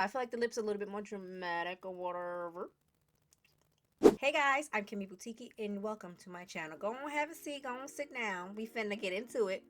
I feel like the lips are a little bit more dramatic or whatever. Hey guys, I'm KimmyBoutiki and welcome to my channel. Go on, have a seat, go on, sit down. We finna get into it.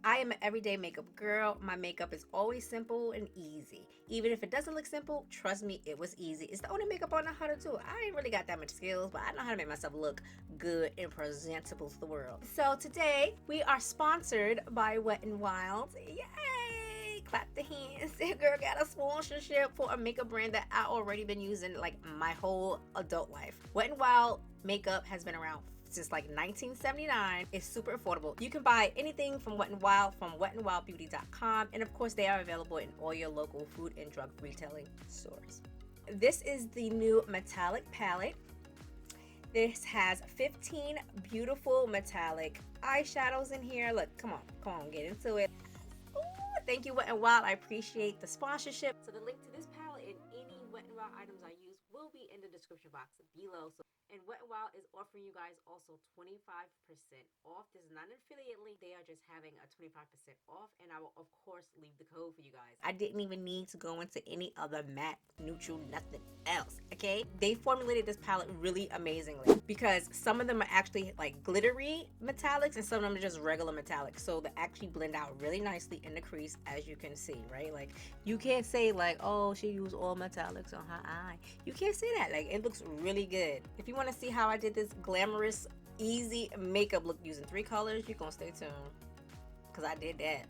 I am an everyday makeup girl. My makeup is always simple and easy. Even if it doesn't look simple, trust me, it was easy. It's the only makeup I know how to do. I ain't really got that much skills, but I know how to make myself look good and presentable to the world. So today, we are sponsored by Wet n Wild. Yay! Clap the hands. That girl got a sponsorship for a makeup brand that I already been using like my whole adult life. Wet n Wild makeup has been around since like 1979. It's super affordable. You can buy anything from Wet n Wild from wetnwildbeauty.com, and of course they are available in all your local food and drug retailing stores. This is the new metallic palette. This has 15 beautiful metallic eyeshadows in here. Look, come on, get into it. Ooh, thank you, Wet n Wild. I appreciate the sponsorship. So the link to this palette and any Wet n Wild items I use will be in the description box below. And Wet n Wild is offering you guys also 25% off. This is not an affiliate link. They are just having a 25% off. And I will, of course, leave the code for you guys. I didn't even need to go into any other matte, neutral, nothing else, okay? They formulated this palette really amazingly because some of them are actually like glittery metallics and some of them are just regular metallics. So they actually blend out really nicely in the crease, as you can see, right? Like, you can't say like, oh, she used all metallics on her eye. You can't say that. Like, it looks really good. If you want to see how I did this glamorous, easy makeup look using 3 colors, you're gonna stay tuned because I did that.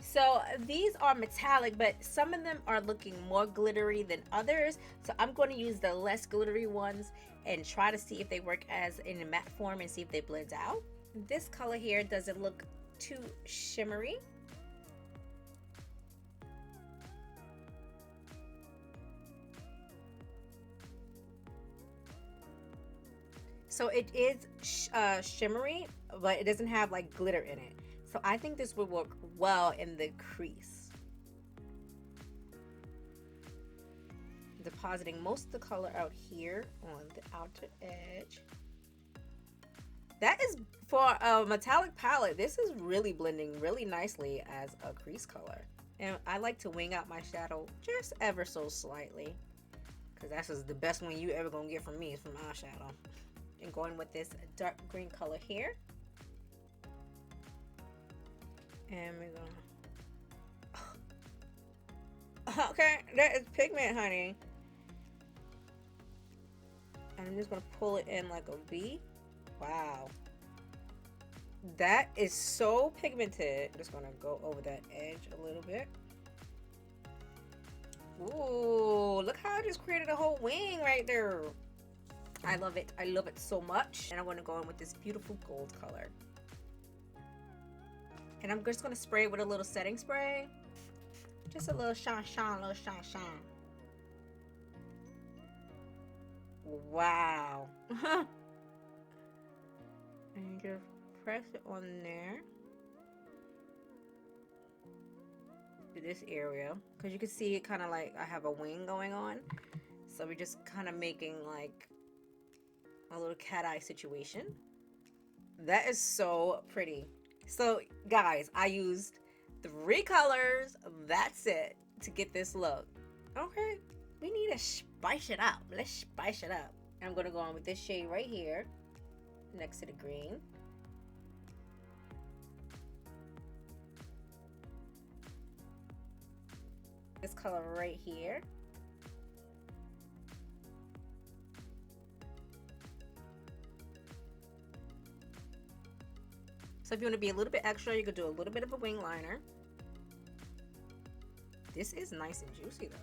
So these are metallic, but some of them are looking more glittery than others. So I'm going to use the less glittery ones and try to see if they work as in a matte form and see if they blend out. This color here doesn't look too shimmery. So it is shimmery, but it doesn't have like glitter in it. So I think this would work well in the crease. Depositing most of the color out here on the outer edge. That is for a metallic palette. This is really blending really nicely as a crease color. And I like to wing out my shadow just ever so slightly, because that's just the best one you ever gonna get from me is from eyeshadow. And going with this dark green color here. And we're gonna okay, that is pigment, honey. And I'm just gonna pull it in like a V. Wow, that is so pigmented. I'm just gonna go over that edge a little bit. Ooh, look how I just created a whole wing right there. I love it. I love it so much. And I'm going to go in with this beautiful gold color. And I'm just going to spray it with a little setting spray. Just a little shine, little shine. Wow. And just press it on there. To this area. Because you can see it kind of like I have a wing going on. So we're just kind of making like a little cat eye situation. That is so pretty. So guys, I used 3 colors, that's it, to get this look. Okay, we need to spice it up. Let's spice it up. I'm gonna go on with this shade right here next to the green. This color right here. So if you want to be a little bit extra, you could do a little bit of a wing liner. This is nice and juicy though.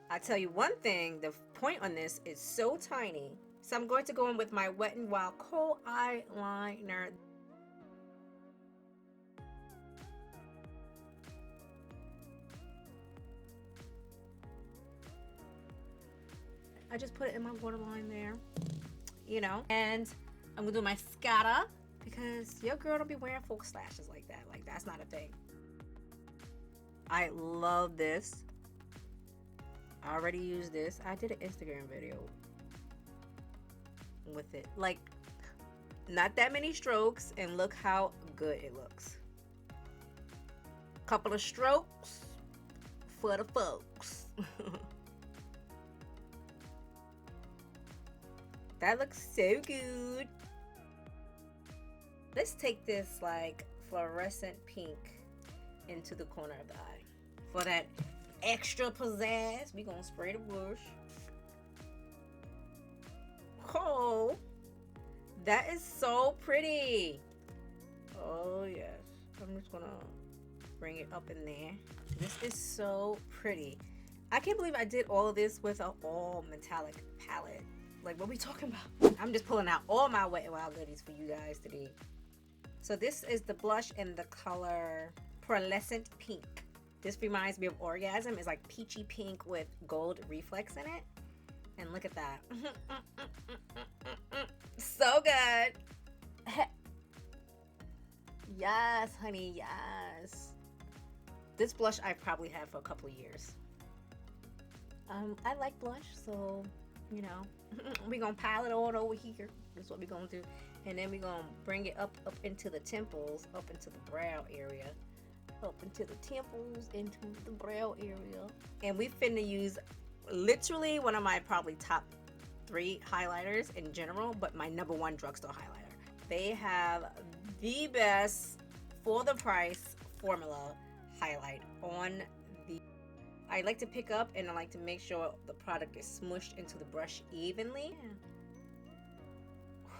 I tell you one thing, the point on this is so tiny. So I'm going to go in with my Wet n Wild Kohl eyeliner. I just put it in my waterline there, you know, and I'm gonna do mascara because your girl don't be wearing false lashes like that. Like, that's not a thing. I love this. I already used this. I did an Instagram video with it. Like, Not that many strokes, and look how good it looks. Couple of strokes for the folks. That looks so good. Let's take this like fluorescent pink into the corner of the eye. For that extra pizzazz, we're gonna spray the brush. Oh, that is so pretty. Oh yes. I'm just gonna bring it up in there. This is so pretty. I can't believe I did all of this with an all metallic palette. Like, what are we talking about? I'm just pulling out all my Wet n Wild goodies for you guys today. So this is the blush in the color Pearlescent Pink. This reminds me of Orgasm. It's like peachy pink with gold reflex in it. And look at that. So good. Yes, honey, yes. This blush I've probably had for a couple of years. I like blush, so, you know, we're going to pile it all over here. That's what we're going to do. And then we're going to bring it up into the temples, up into the brow area. Up into the temples, into the brow area. And we finna use literally one of my probably top 3 highlighters in general, but my #1 drugstore highlighter. They have the best for the price formula highlight on the... I like to pick up and I like to make sure the product is smushed into the brush evenly.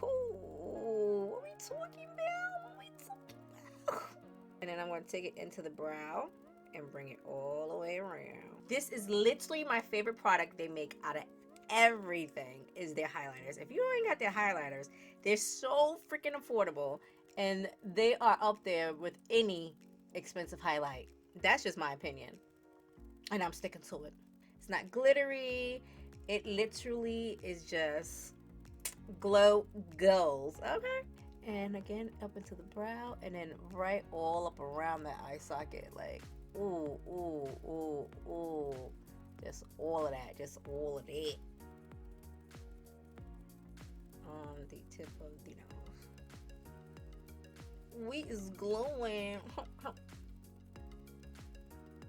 Ooh, what are we talking about? What are we talking about? And then I'm going to take it into the brow and bring it all the way around. This is literally my favorite product they make out of everything is their highlighters. If you ain't got their highlighters, they're so freaking affordable and they are up there with any expensive highlight. That's just my opinion. And I'm sticking to it. It's not glittery. It literally is just glow goals. Okay. And again, up into the brow and then right all up around that eye socket. Like, ooh, ooh, ooh, ooh. Just all of that. Just all of it. On the tip of the nose. We is glowing.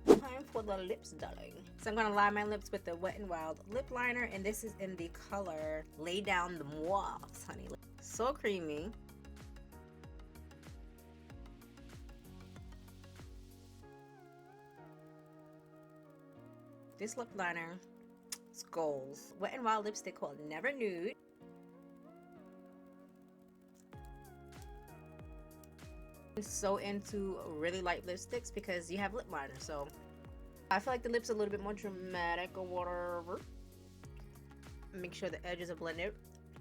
Time for the lips, darling. So I'm going to line my lips with the Wet n Wild lip liner. And this is in the color Lay Down the Moifs, honey. So creamy. This lip liner is goals. Wet n Wild lipstick called Never Nude. I'm so into really light lipsticks because you have lip liner, so I feel like the lips are a little bit more dramatic or whatever. Make sure the edges are blended.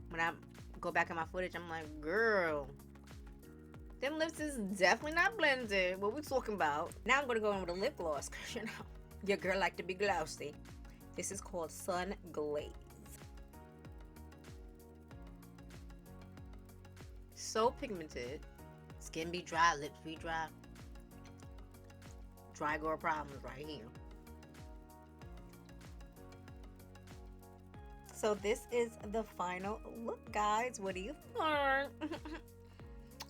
When I go back in my footage, I'm like, girl, them lips is definitely not blended. What we talking about? Now I'm gonna go in with a lip gloss because you know your girl like to be glossy. This is called Sun Glaze. So pigmented. Skin be dry, lips be dry. Dry girl problems right here. So this is the final look, guys. What do you think?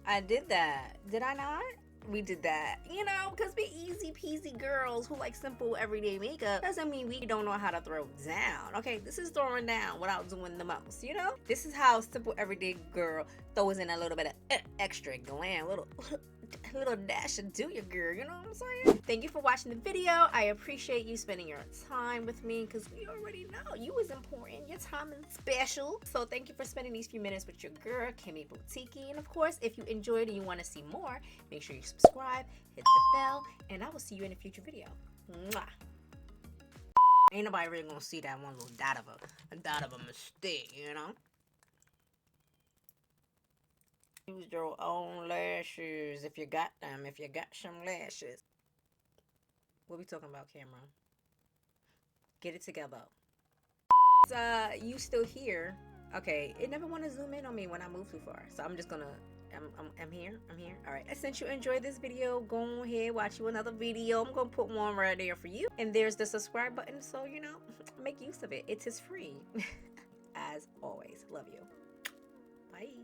I did that. Did I not? We did that, you know, because we easy peasy girls who like simple everyday makeup doesn't mean we don't know how to throw down. Okay, this is throwing down without doing the most, you know. This is how simple everyday girl throws in a little bit of extra glam, little dash of do your girl, you know what I'm saying? Thank you for watching the video. I appreciate you spending your time with me because we already know you is important. Your time is special. So thank you for spending these few minutes with your girl, KimmyBoutiki. And of course, if you enjoyed and you want to see more, make sure you subscribe, hit the bell, and I will see you in a future video. Mwah. Ain't nobody really gonna see that one little dot of a mistake, you know? Use your own lashes if you got them, if you got some lashes. What we talking about, camera? Get it together. You still here? Okay, it never want to zoom in on me when I move too far. So I'm just gonna, I'm here. All right, since you enjoyed this video, go ahead, watch you another video. I'm gonna put one right there for you. And there's the subscribe button, so, you know, make use of it. It is free. As always, love you. Bye.